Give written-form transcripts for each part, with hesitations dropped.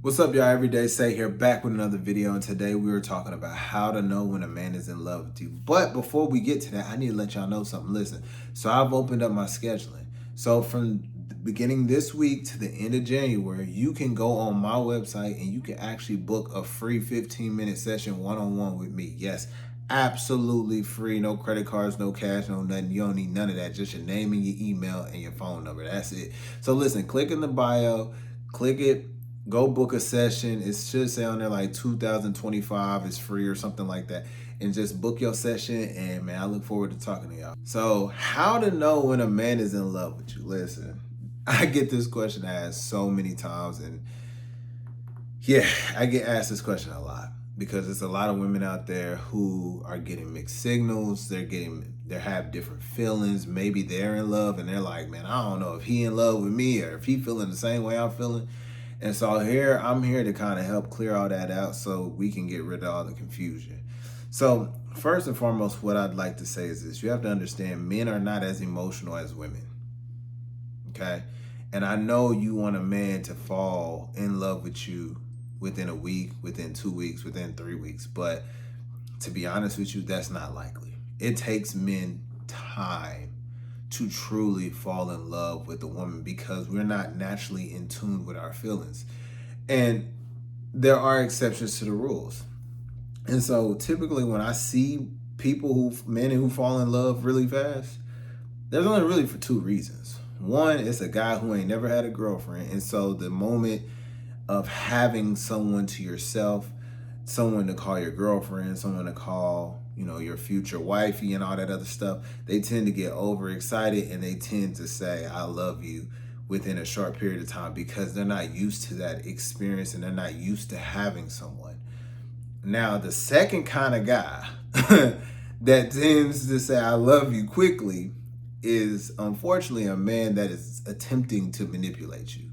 What's up, y'all? Everyday Say here, back with another video, and today we are talking about how to know when a man is in love with you. But before we get to that, I need to let y'all know something. Listen, so I've opened up my scheduling. So from the beginning this week to the end of January, you can go on my website and you can actually book a free 15-minute session one-on-one with me. Yes, absolutely free. No credit cards, no cash, no nothing. You don't need none of that. Just your name and your email and your phone number. That's it. So listen, click in the bio, click it. Go book a session. It should say on there like 2025 is free or something like that. And just book your session. And man, I look forward to talking to y'all. So, how to know when a man is in love with you? Listen, I get this question asked so many times. And yeah, I get asked this question a lot because there's a lot of women out there who are getting mixed signals. They have different feelings. Maybe they're in love and they're like, man, I don't know if he in love with me or if he feeling the same way I'm feeling. And so I'm here to kind of help clear all that out so we can get rid of all the confusion. So first and foremost, what I'd like to say is this: you have to understand men are not as emotional as women. Okay. And I know you want a man to fall in love with you within a week, within 2 weeks, within 3 weeks. But to be honest with you, that's not likely. It takes men time to truly fall in love with a woman because we're not naturally in tune with our feelings. And there are exceptions to the rules. And so typically when I see men who fall in love really fast, there's only really for two reasons. One, it's a guy who ain't never had a girlfriend. And so the moment of having someone to yourself, someone to call your girlfriend, someone to call, your future wifey and all that other stuff, they tend to get overexcited and they tend to say, I love you within a short period of time because they're not used to that experience and they're not used to having someone. Now, the second kind of guy that tends to say, I love you quickly is unfortunately a man that is attempting to manipulate you.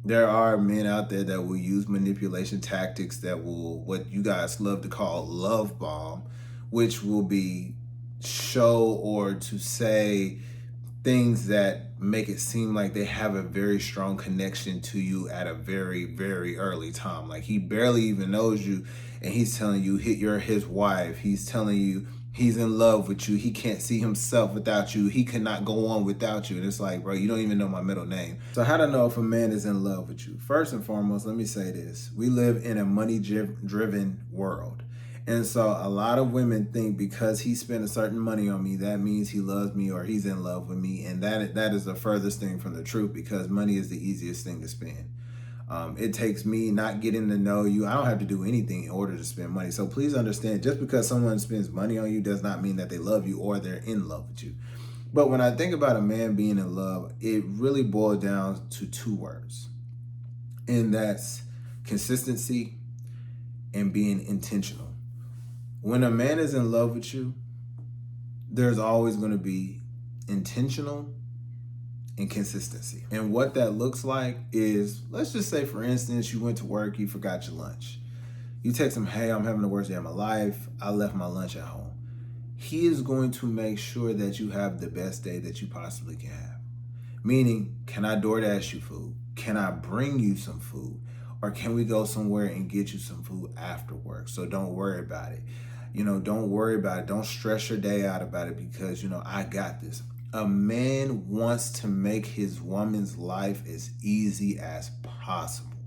There are men out there that will use manipulation tactics that will, what you guys love to call love bomb, which will be show or to say things that make it seem like they have a very strong connection to you at a very, very early time. Like he barely even knows you and he's telling you you're his wife. He's telling you he's in love with you. He can't see himself without you. He cannot go on without you. And it's like, bro, you don't even know my middle name. So how to know if a man is in love with you? First and foremost, let me say this. We live in a money-driven world. And so a lot of women think because he spent a certain money on me, that means he loves me or he's in love with me. And that is the furthest thing from the truth because money is the easiest thing to spend. It takes me not getting to know you. I don't have to do anything in order to spend money. So please understand, just because someone spends money on you does not mean that they love you or they're in love with you. But when I think about a man being in love, it really boils down to two words. And that's consistency and being intentional. When a man is in love with you, there's always going to be intentional and consistency. And what that looks like is, let's just say, for instance, you went to work, you forgot your lunch. You text him, hey, I'm having the worst day of my life. I left my lunch at home. He is going to make sure that you have the best day that you possibly can have. Meaning, can I DoorDash you food? Can I bring you some food? Or can we go somewhere and get you some food after work? So don't worry about it. Don't worry about it. Don't stress your day out about it because, I got this. A man wants to make his woman's life as easy as possible.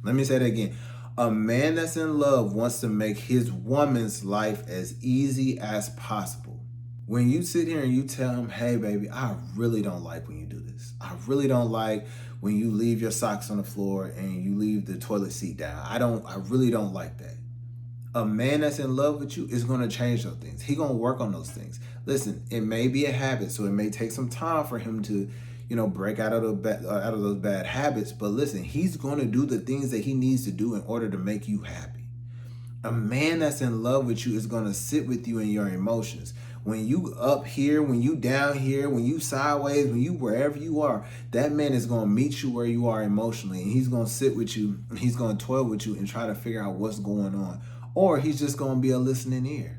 Let me say that again. A man that's in love wants to make his woman's life as easy as possible. When you sit here and you tell him, hey, baby, I really don't like when you do this. I really don't like when you leave your socks on the floor and you leave the toilet seat down. I really don't like that. A man that's in love with you is going to change those things. He's going to work on those things. Listen, it may be a habit, so it may take some time for him to, break out of those bad habits. But listen, he's going to do the things that he needs to do in order to make you happy. A man that's in love with you is going to sit with you in your emotions. When you up here, when you down here, when you sideways, when you wherever you are, that man is going to meet you where you are emotionally. And he's going to sit with you. And he's going to toil with you and try to figure out what's going on. Or he's just going to be a listening ear.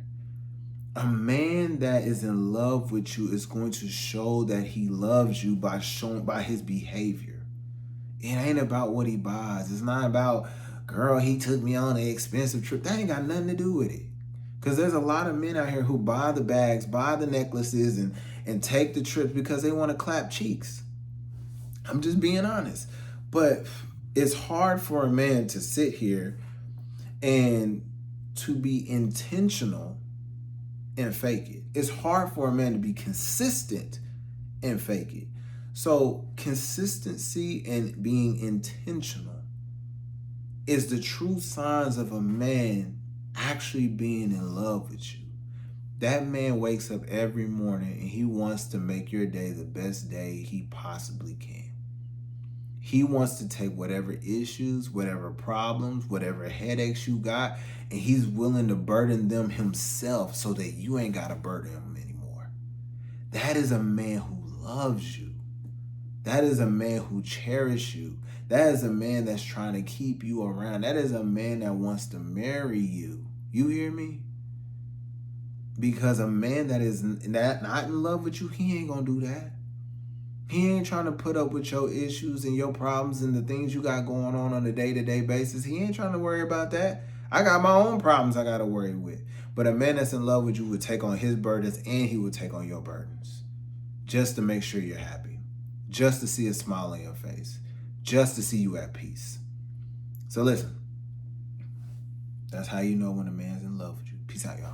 A man that is in love with you is going to show that he loves you by his behavior. It ain't about what he buys. It's not about, girl, he took me on an expensive trip. That ain't got nothing to do with it. Because there's a lot of men out here who buy the bags, buy the necklaces, and take the trips because they want to clap cheeks. I'm just being honest. But it's hard for a man to sit here and to be intentional and fake it. It's hard for a man to be consistent and fake it. So consistency and being intentional is the true signs of a man actually being in love with you. That man wakes up every morning and he wants to make your day the best day he possibly can. He wants to take whatever issues, whatever problems, whatever headaches you got, and he's willing to burden them himself so that you ain't got to burden him anymore. That is a man who loves you. That is a man who cherishes you. That is a man that's trying to keep you around. That is a man that wants to marry you. You hear me? Because a man that is not in love with you, he ain't going to do that. He ain't trying to put up with your issues and your problems and the things you got going on a day-to-day basis. He ain't trying to worry about that. I got my own problems I got to worry with. But a man that's in love with you would take on his burdens and he would take on your burdens just to make sure you're happy, just to see a smile on your face, just to see you at peace. So listen, that's how you know when a man's in love with you. Peace out, y'all.